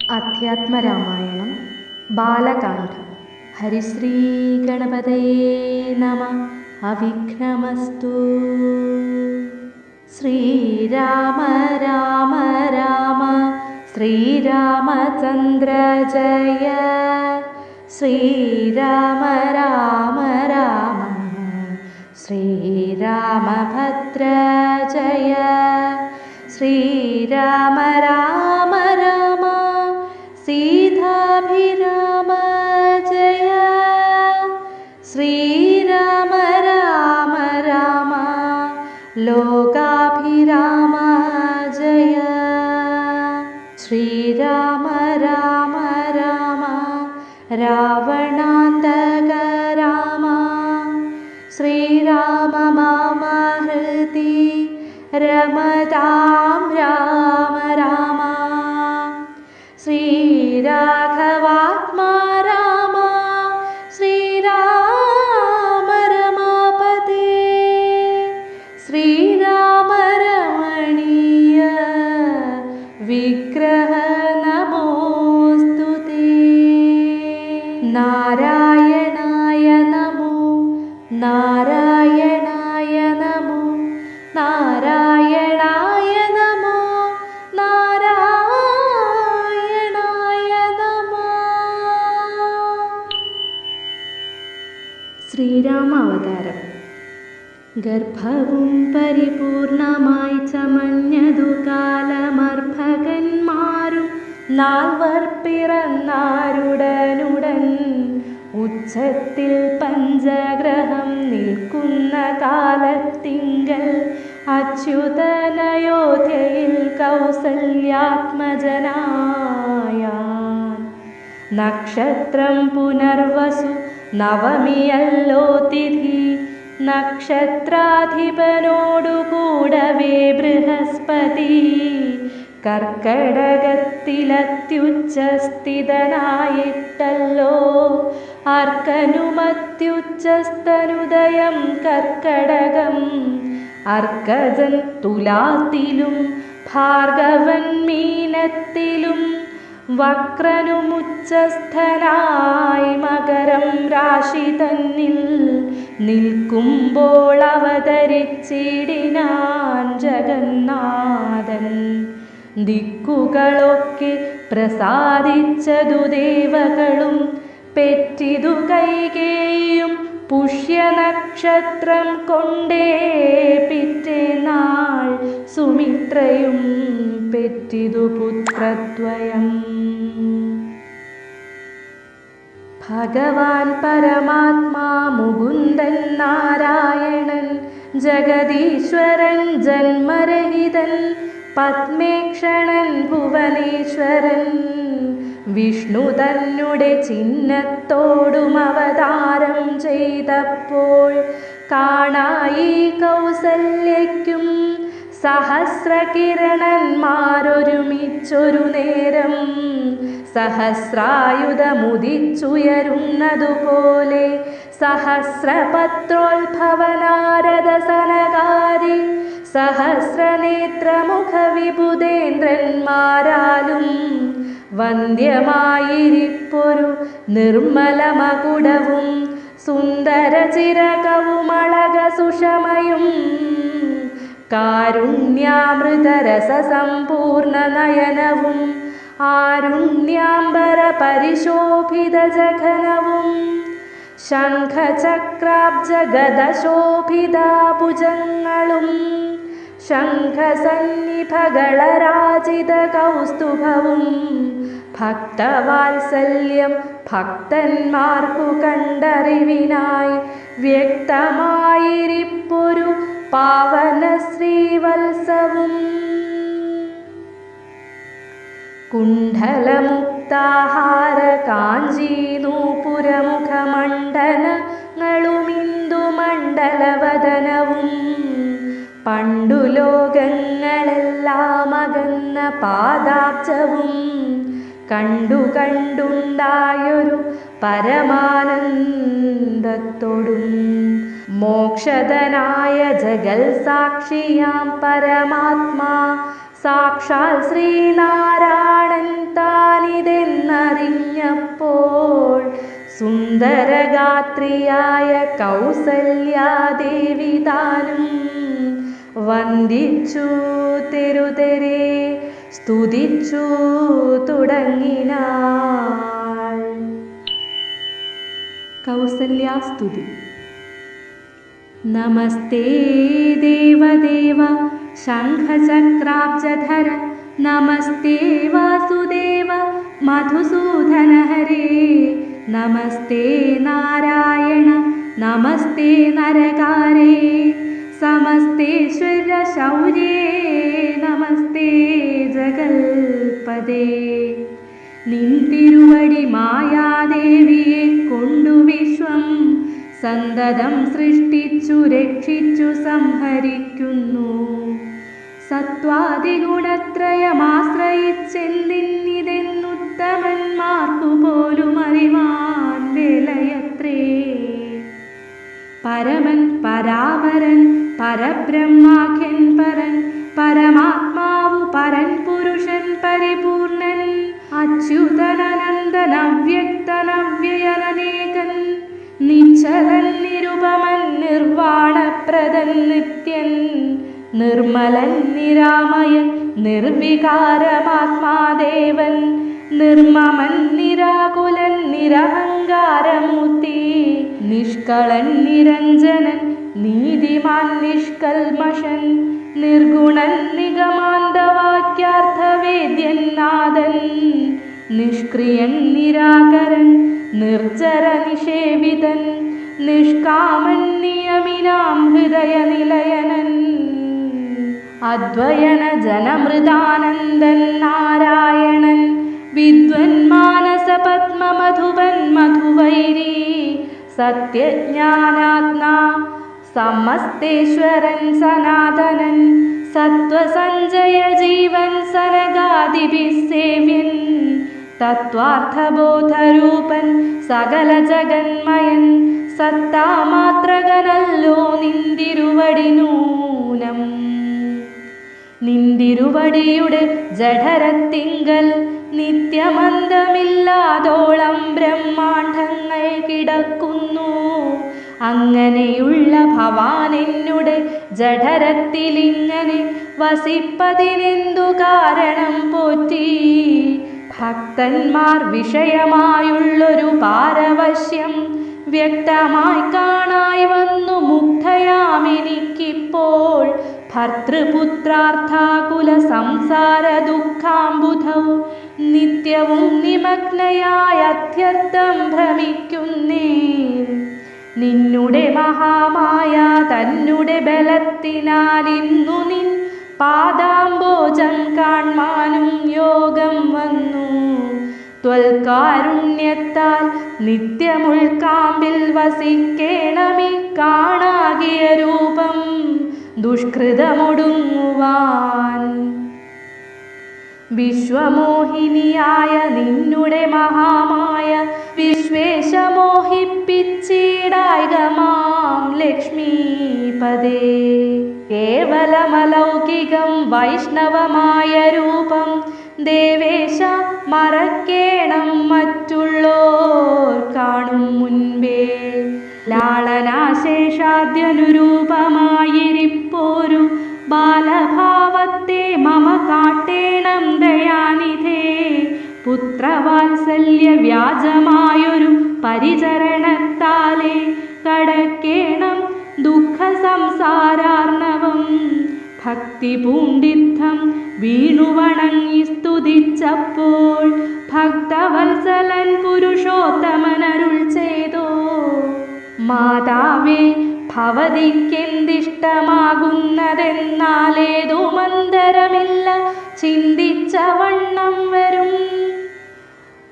അധ്യാത്മരാമായണം ബാലകാണ്ഡം. ഹരിശ്രീ ഗണപതയേ നമഃ. അവിഘ്നമസ്തു. ശ്രീരാമ രാമ രാമ ശ്രീരാമചന്ദ്ര ജയ. ശ്രീരാമ രാമ രാമ ശ്രീരാമഭദ്ര ജയ. ശ്രീരാമ രാമ രാമ സീതാഭിരാമ ജയ. ശ്രീരാമ രാമ രാമ ലോകാഭിരാമ ജയ. ശ്രീരാമ രാമ രാമ രാവണാന്തക രാമ. ശ്രീരാമ മമ ഹൃദി രമതാം രാമ രാമ. ശ്രീരാഘവാത്മാ രാമ ശ്രീരാമ രമാപതേ. ശ്രീരാമ രമണീയ വിഗ്രഹ നമോസ്തുതേ. നാരായണായ നമോ നാരായണായ നമോ നാരായണായ നമോ നാരായണായ നമോ. ശ്രീരാമാവതാരം. ഗർഭവും പരിപൂർണമായി ചമഞ്ഞതു കാലമർഭകന്മാരും നാൽവർ പിറന്നാരുടനുടൻ. ഉച്ചത്തിൽ പഞ്ചഗ്രഹം നിൽക്കുന്ന കാലത്തിങ്കൽ അച്യുതനയോധ്യയിൽ കൗസല്യാത്മജനായാൻ. നക്ഷത്രം പുനർവസു നവമിയല്ലോ തിഥി. നക്ഷത്രാധിപനോടുകൂടവേ ബൃഹസ്പതി. കർക്കടകത്തിലത്യുച്ചസ്ഥിതനായിട്ടല്ലോ അർക്കനുമത്യുച്ചസ്ഥനുദയം കർക്കടകം. അർക്കജൻ തുലാത്തിലും ഭാർഗവൻ മീനത്തിലും വക്രനുമുച്ചസ്ഥനായി മകരം രാശി തന്നിൽ നിൽക്കുമ്പോൾ അവതരിച്ചിടിനാൻ ജഗന്നാഥൻ. ദിക്കുകളൊക്കെ പ്രസാദിച്ചതു ദേവകളും പെറ്റിതു കൈകേയും പുഷ്യനക്ഷത്രം കൊണ്ടേ. പിറ്റേനാൾ സുമിത്രയും പെറ്റിതു പുത്രദ്വയം. ഭഗവാൻ പരമാത്മാ മുകുന്ദൻ നാരായണൻ ജഗദീശ്വരൻ ജന്മരഹിതൻ പത്മേക്ഷണൻ ഭുവനേശ്വരൻ. വിഷ്ണു തന്നെ ചിഹ്നത്തോടും അവതാരം ചെയ്തപ്പോൾ കാണായി കൗസല്യയ്ക്കും സഹസ്രകിരണന്മാരൊരുമിച്ചൊരു നേരം. സഹസ്രായുധമുദിച്ചുയരുന്നതുപോലെ സഹസ്രപത്രോത്ഭവനാരദസനകാരി സഹസ്രനേത്രമുഖവിബുധേന്ദ്രന്മാരാലും വന്ദ്യമായിരിപ്പൊരു നിർമ്മലമകുടവും സുന്ദരചിരകവുമളക സുഷമയും. കാരുണ്യാമൃതരസസമ്പൂർണ നയനവും ആരുണ്യാംബര പരിശോഭിത ജഘനവും. ശംഖചക്രാബ്ജഗദശോഭിതാഭുജങ്ങളും ശംഖസന്നിഭകളരാജിത കൗസ്തുഭവും. ഭക്തവാത്സല്യം ഭക്തന്മാർക്കു കണ്ടറിവിനായി വ്യക്തമായിരിപ്പൊരു പാവന ശ്രീവത്സവും. കുണ്ഡലമുക്താഹാര കാഞ്ചീ നൂപുരമുഖമണ്ഡലങ്ങളുമിന്ദുമണ്ഡലവദനവും. പണ്ടു ലോകങ്ങളെല്ലാം അകന്ന പാദാബ്ജവും കണ്ടു കണ്ടുണ്ടായൊരു പരമാനന്ദത്തോടും. മോക്ഷദനായ ജഗൽ സാക്ഷിയാം പരമാത്മാ സാക്ഷാൽ ശ്രീനാരായണൻ താനിത് സുന്ദരഗാത്രിയായ കൗസല്യാദേവി താനും വന്ദിച്ചു തെരുതെരെ സ്തുതിച്ചു തുടങ്ങിനാൾ. കൗസല്യാസ്തുതി. നമസ്തേ ദേവദേവ ശംഖചക്രാബ്ജധര നമസ്തേ വാസുദേവ മധുസൂദന ഹരേ നമസ്തേ നാരായണ നമസ്തേ നരകാരേ സമസ്തേശ്വര ശൗര്യേ നമസ്തേ ജഗൽപദേ. നിന്തിരുവടി മായാദേവിയെ കൊണ്ടു വിശ്വം സന്തതം സൃഷ്ടിച്ചു രക്ഷിച്ചു സംഹരിക്കുന്നു. സത്വാദിഗുണത്രയമാശ്രയിച്ചെന്നിതെന്നുത്തമന്മാർക്കു പോലും അറിവാൻ വേലയത്രേ. പരമൻ പരാപരൻ പരബ്രഹ്മാഖ്യൻ പരൻ പരമാത്മാവു പരൻ പുരുഷൻ പരിപൂർണൻ അച്യുതനനന്ദൻ അവ്യക്തനവ്യയനേകൻ നിശ്ചലൻ നിരുപമൻ നിർവാണപ്രദൻ നിത്യൻ നിർമ്മലൻ നിരാമയൻ നിർവികാരമാത്മാദേവൻ നിർമ്മമൻ നിരാകുലൻ നിരഹങ്കാരമൂർത്തി നിഷ്കളൻ നിരഞ്ജനൻ നീതിമാൻ നിഷ്കൽമഷൻ നിർഗുണൻ നിഗമാന്തവാക്യാർത്ഥവേദ്യൻ നാഥൻ നിഷ്ക്രിയൻ നിരാകരൻ നിർജര നിഷേവിതൻ നിഷ്കാമൻ നിയമിനാം ഹൃദയനിലയനൻ അദ്വയന ജനമൃദാനന്ദൻ നാരായണൻ വിദ്വൻ മാനസ പത്മമധുവൻ മധുവൈരീ സത്യജ്ഞാനാത്മാ സമസ്തേശ്വരൻ സനാതനൻ സത്വസഞ്ജയ ജീവൻ സനകാദിഭിസേവ്യൻ തത്വാർത്ഥബോധരൂപൻ സകല ജഗന്മയൻ സത്താമാത്രകനല്ലോ നിന്തിരുവടി നൂനം. നിന്തിരുവടിയുടെ ജഠരത്തിങ്കൽ നിത്യമന്തമില്ലാതോളം ബ്രഹ്മാണ്ഡങ്ങൾ കിടക്കുന്നു. അങ്ങനെയുള്ള ഭവാനെന്നുടെ ജഠരത്തിലിങ്ങനെ വസിപ്പതിനെന്തു കാരണം പോറ്റി? ഭക്തന്മാർ വിഷയമായുള്ളൊരു പാരവശ്യം വ്യക്തമായി കാണായി വന്നു മുഗ്ധയാമെനിക്കിപ്പോൾ. ഭർത്തൃപുത്രാർത്ഥാകുല സംസാര ദുഃഖാംബുധൗ നിത്യവും നിമഗ്നയായ അത്യർത്ഥം ഭ്രമിക്കുന്നേൻ. നിന്നുടെ മഹാമായ തന്നുടെ ബലത്തിനാൽ ഇന്നു നിൻ പാദാംബോജം കാൺമാനും യോഗം വന്നു. ത്വൽകാരുണ്യത്താൽ നിത്യമുൾക്കാമ്പിൽ വസിക്കേണമി കാണാകിയ രൂപം ദുഷ്കൃതമൊടുങ്ങുവാൻ. വിശ്വമോഹിനിയായ നിന്നുടെ മഹാമായ വിശ്വേശമോഹിപ്പിച്ചിടായികമാം ലക്ഷ്മീപദേ. കേവലമലൗകികം വൈഷ്ണവമായ രൂപം ദേവേശ മറക്കേണം മറ്റുള്ളോർ കാണും മുൻപേ. ലാളനാശേഷാദ്യനുരൂപമായിരിപ്പോരു ബാലഭാവത്തെ മമ കാട്ടേണം ദയാനിധേ. പുത്രവാത്സല്യ വ്യാജമായൊരു പരിചരണത്താലേ കടക്കേണം ദുഃഖ സംസാരാർണവം. ഭക്തി പൂണ്ടിത്തം വീണുവണങ്ങി സ്തുതിച്ചപ്പോൾ ഭക്തവത്സലൻ പുരുഷോത്തമനരുൾ ചെയ്തോ. മാതാവേ, ഭവതിക്കെന്തിഷ്ടമാകുന്നതെന്നാലേതു മന്ദരമില്ല ചിന്തിച്ച വണ്ണം വരും.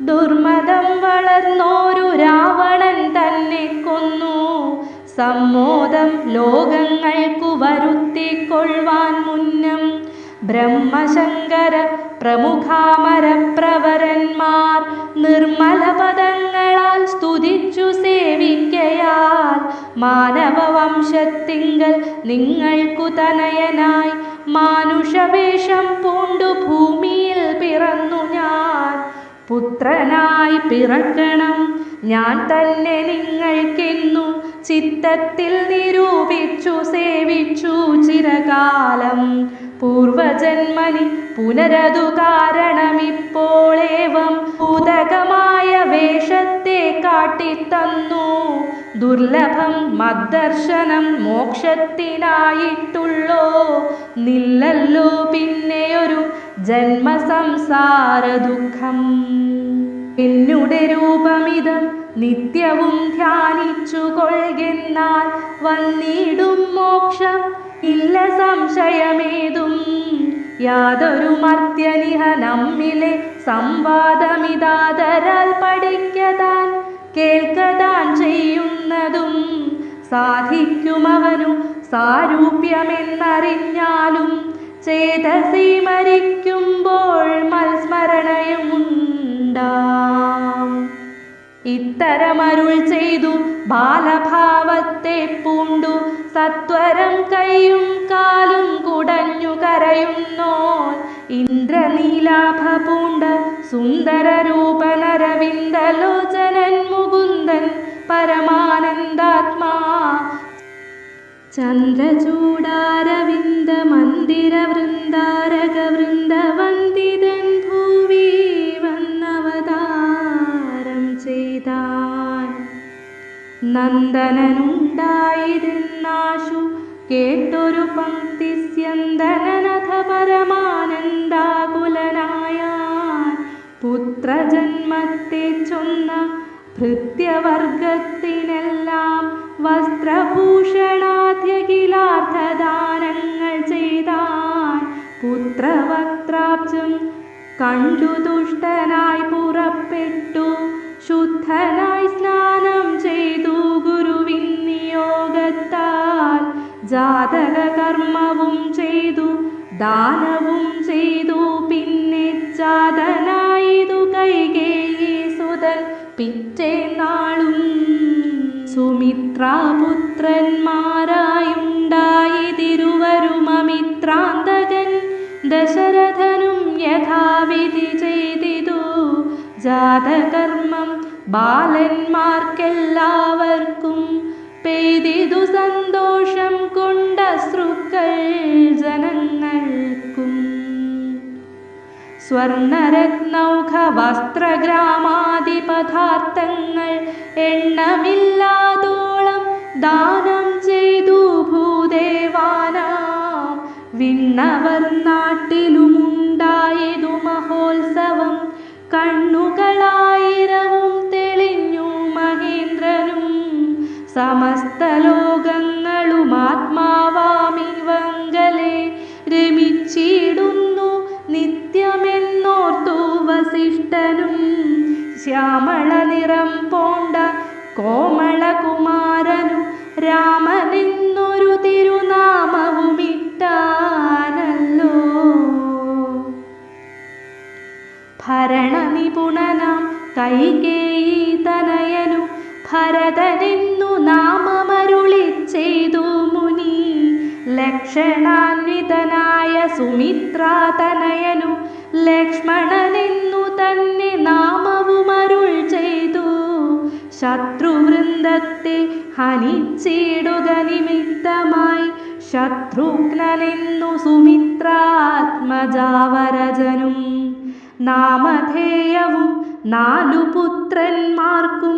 ദുർമതം വളർന്നോരു രാവണൻ തന്നെ കൊന്നു. സമ്മോദം ലോകങ്ങൾക്കു വരുത്തിക്കൊള്ളുവാൻ മുന്നം ബ്രഹ്മശങ്കര പ്രമുഖാമരപ്രവരന്മാർ നിർമ്മല പദങ്ങളാൽ സ്തുതിച്ചു സേവിക്കയാൽ മാനവവംശത്തിങ്കൽ നിങ്ങൾക്കു തനയനായി മാനുഷവേഷം പൂണ്ടു ഭൂമിയിൽ പിറന്നു ഞാൻ. പുത്രനായി പിറക്കണം ഞാൻ തന്നെ നിങ്ങൾക്കെന്നു ചിത്തത്തിൽ നിരൂപിച്ചു സേവിച്ചു ചിരകാലം. പൂർവജന്മനി പുനരതു കാരണമിപ്പോളേവം ഉദകമായ വേഷത്തെ കാട്ടിത്തന്നു. ദുർലഭം മദ്ദർശനം മോക്ഷത്തിനായിട്ടുള്ളോ നില്ലല്ലോ പിന്നെയൊരു ജന്മസംസാര ദുഃഖം. എന്നുടെ രൂപമിതം നിത്യവും ധ്യാനിച്ചു കൊള്ളുന്നാൽ വന്നിടും മോക്ഷം ഇല്ല സംശയമേതും. യാതൊരു മർത്യനിഹ നമ്മിലെ സംവാദമിതാതരാൽ പഠിക്കതാൻ കേൾക്കതാൻ ചെയ്യുന്നതും സാധിക്കുമവനു സാരൂപ്യമെന്നറിഞ്ഞാലും ചേതസി മരിക്കുമ്പോൾ മത്സ്മരണയുമുണ്ടാം. ഇത്തരമരുൾ ചെയ്തു ബാലഭാവത്തെ പൂണ്ടു സത്വരം കൈയും കാലും കുടഞ്ഞു കരയുന്നോൻ ഇന്ദ്രനീലാഭ പൂണ്ട സുന്ദരരൂപനരവിന്ദലോചനൻ മുകുന്ദൻ പരമാനന്ദാത്മാ. ചന്ദ്രചൂടാരവിന്ദ മന്ദിര വൃന്ദാരക വൃന്ദവന്ദിതൻ ഭൂവി വന്നവതാരം ചെയ്താൻ. നന്ദനനുണ്ടായിരുന്നാശു കേട്ടൊരു പങ്ക്തി സ്യന്ദനനഥ പരമാനന്ദാകുലനായാൻ. പുത്രജന്മത്തെ ചൊന്ന ഭൃത്യവർഗത്തിനെല്ലാം വസ്ത്രഭൂഷണാദ്യഖിലാർത്ഥദാനങ്ങൾ ചെയ്താൻ. പുത്രവക്ത്രാബ്ജം കണ്ടു തുഷ്ടനായി പുറപ്പെട്ടു ശുദ്ധനായി സ്നാനം ചെയ്തു ഗുരുവിൻ നിയോഗത്താൽ. ജാതക കർമ്മവും ചെയ്തു ദാനവും ചെയ്തു പിന്നെ ജാതനായിതു കൈകേയി സുതൻ പിറ്റേ നാളും. സുമിത്രാപുത്രന്മാരായുണ്ടായിതിരുവരുമമിത്രാന്തകൻ ദശരഥനും യഥാവിധി ചെയ്തിതു ജാതകർമ്മം. ബാലന്മാർക്കെല്ലാവർക്കും പെയ്തിതു സന്തോഷം കൊണ്ടശ്രുക്കൾ ജനങ്ങൾക്കും. സ്വർണരത്നൗഘ വസ്ത്രഗ്രാമാദി പദാർത്ഥങ്ങൾ എണ്ണമില്ലാതോളം ദാനം ചെയ്തു ഭൂദേവാനാം. വിണ്ണവർ നാട്ടിലുമുണ്ടായതു മഹോത്സവം കണ്ണുകളായിരവും തെളിഞ്ഞു മഹേന്ദ്രനും. സമസ്ത ലോകങ്ങളും ആത്മാവാമിവങ്കലെ രമിച്ചിടുന്നു നിത്യമെന്നോർത്തു വസിഷ്ഠനും. ശ്യാമള നിറം പോണ്ട കോമളകുമാരനു രാമനെന്നൊരു തിരുനാമവുമിട്ടാനല്ലോ. ഭരണനിപുണനാം കൈകേയി തനയനു ഭരതനെന്നു നാമമരുളി ചെയ്തു മുനി. ലക്ഷണാന്വിതനായ സുമിത്രാതനയനു ലക്ഷ്മണനെന്നു തന്നെ നാമവുമരുൾ ചെയ്തു. ശത്രുവൃന്ദത്തെ ഹനിച്ചിടുക നിമിത്തമായി ശത്രുഘ്നനെന്നു സുമിത്രാത്മജാവരജനും. നാമധേയവും 4 പുത്രന്മാർക്കും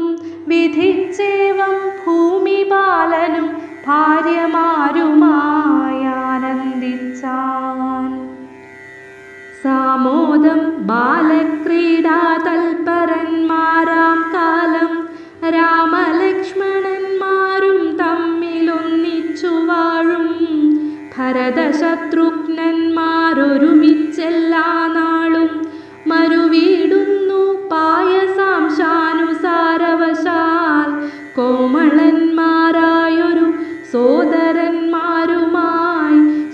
വിധിച്ചേവം ഭൂമിപാലനും ഭാര്യമാരുമായാനന്ദിച്ചാൻ. സാമോദം ബാലക്രീഡാതൽപരന്മാരാം കാലം രാമലക്ഷ്മണന്മാരും തമ്മിലൊന്നിച്ചു വാഴും. ഭരതശത്രുഘ്നന്മാരൊരുമിച്ചെല്ലാ നാളും മരുവീടുന്നു പായസാംശാനുസാരവശാൽ. കോമളന്മാരായൊരു സോദരന്മാരുമായി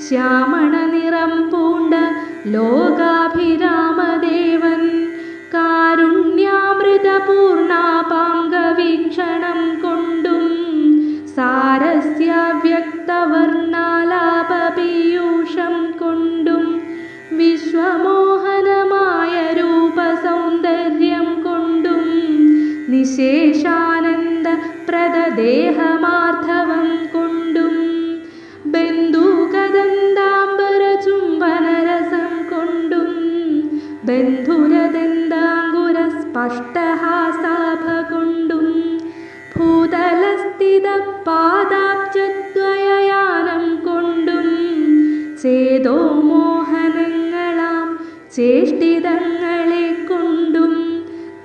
ശ്യാമള നിറം പൂണ്ട ലോകാഭിരാമദേവൻ. കാരുണ്യാമൃതപൂർണാപാംഗവീക്ഷണം കൊണ്ടും സാരസ്യവ്യക്തവർണ്ണാലാപപീയൂഷം കൊണ്ടും വിശ്വമോഹനമായ രൂപസൗന്ദര്യം കൊണ്ടും നിശ വിശേഷാനന്ദ പ്രദദേഹമാർദ്ധവം കൊണ്ടും ബന്ധുകദന്താംബര ചുംബനരസം കൊണ്ടും ബന്ധുരദന്താങ്കുര സ്പഷ്ടഹാസാഭ കൊണ്ടും ഭൂതലസ്ഥിത പാദാബ്ജദ്വയയാനം കൊണ്ടും ചേതോ മോഹനങ്ങളാം ചേഷ്ടിതങ്ങളെ കൊണ്ടും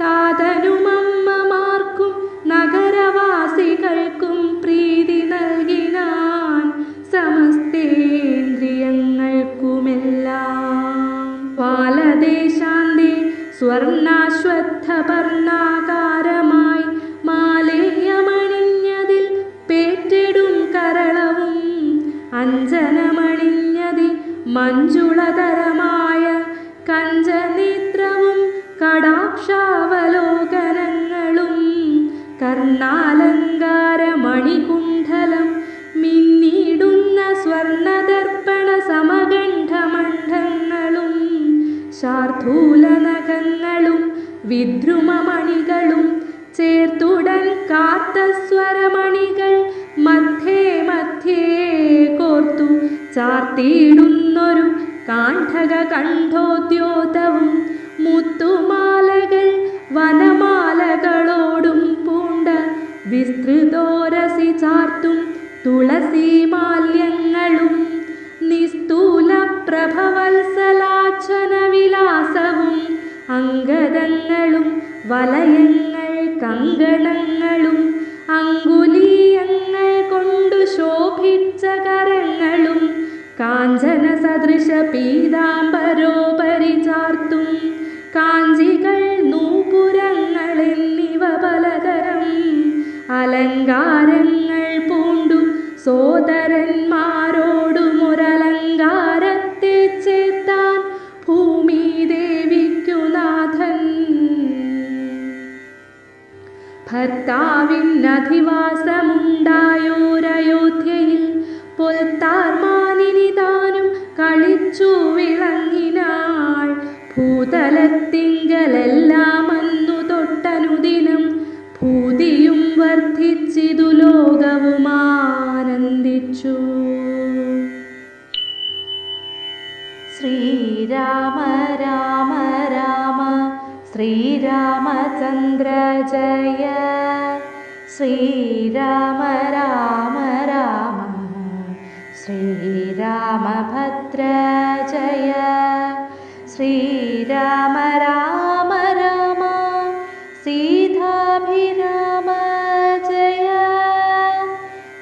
താതനുമമ്മമാർക്കും നഗരവാസികൾക്കും പ്രീതി നൽകിനാൻ സമസ്തേന്ദ്രിയങ്ങൾക്കുമെല്ലാം. പാലദേശാന്തേ സ്വർണാശ്വത്ഥപർണാകാരമായി മാലേയമണിഞ്ഞതിൽ പേറ്റെടും കരളവും അഞ്ജനമണിഞ്ഞതിൽ മഞ്ജുളതരമായ കഞ്ചനേത്രവും കടാക്ഷാവലോകനങ്ങളും കർണാലങ്കാരമണികുണ്ഡലം മിന്നിടുന്ന സ്വർണദർപ്പണ സമകണ്ഠമണ്ഡങ്ങളും ശാർദൂലനഖങ്ങളും വിദ്രുമമണികളും ചേർത്തുടൻ കാർത്തസ്വരമണികൾ മധ്യേ മധ്യേ കോർത്തു ചാർത്തിയിടുന്നൊരു കാണ്ഠക കണ്ഠോദ്യോതവും മുത്തുമാലകൾ വനമാലകളോടും പൂണ്ട വിസ്തൃതോരസി ചാർത്തും തുളസീമാല്യങ്ങളും നിസ്തൂല പ്രഭവത്സലാച്ഛന വിലാസവും അംഗദങ്ങളും വലയങ്ങൾ കങ്കണങ്ങളും അങ്കുലീയങ്ങൾ കൊണ്ടു ശോഭിച്ച കരങ്ങളും കാഞ്ചന സദൃശ പീതാംബരോപരി ചാർത്തും കാഞ്ചികൾ നൂപുരങ്ങൾ എന്നിവ പലതരം അലങ്കാരങ്ങൾ പൂണ്ടു സോദരന്മാരോടുമൊരലങ്കാരത്തെ ചേർത്താൻ ഭൂമി ദേവിക്കു നാഥൻ. ഭർത്താവിനധിവാസമുണ്ടായോരയോധ്യയിൽ പൊൽത്താർമാനിനി താനും കളിച്ചു വിളങ്ങിനാൾ. ഭൂതലത്തിങ്കലെല്ലാം അന്നു തൊട്ടനുദിനം ഭൂതിയും വർദ്ധിച്ചിതു ലോകവും ആനന്ദിച്ചു. ശ്രീരാമ രാമ രാമ ശ്രീരാമചന്ദ്ര ജയ. ശ്രീരാമ രാമ രാമ ശ്രീരാമഭദ്ര ജയ. ശ്രീരാമ രാമ രാമ സീതാഭിരാമ ജയ.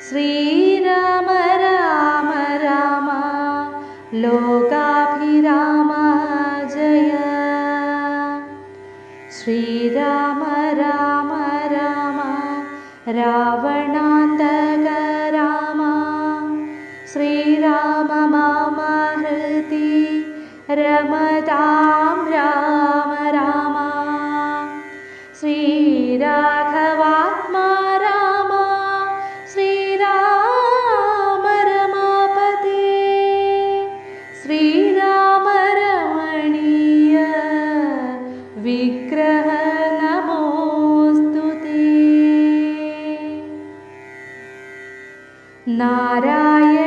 ശ്രീരാമ രാമ രാമ ലോകാഭിരാമ ജയ. ശ്രീരാമ രാമ രാമ രാവണാന്തക രാമ. ശ്രീരാമ മമ ഹൃദി രമതാം രാമ രാമ. ശ്രീരാഘവാത്മാ രാമ ശ്രീരാമ രമാപതേ. ശ്രീരാമ രമണീയ വിഗ്രഹ നമോസ്തുതേ. നാരായണ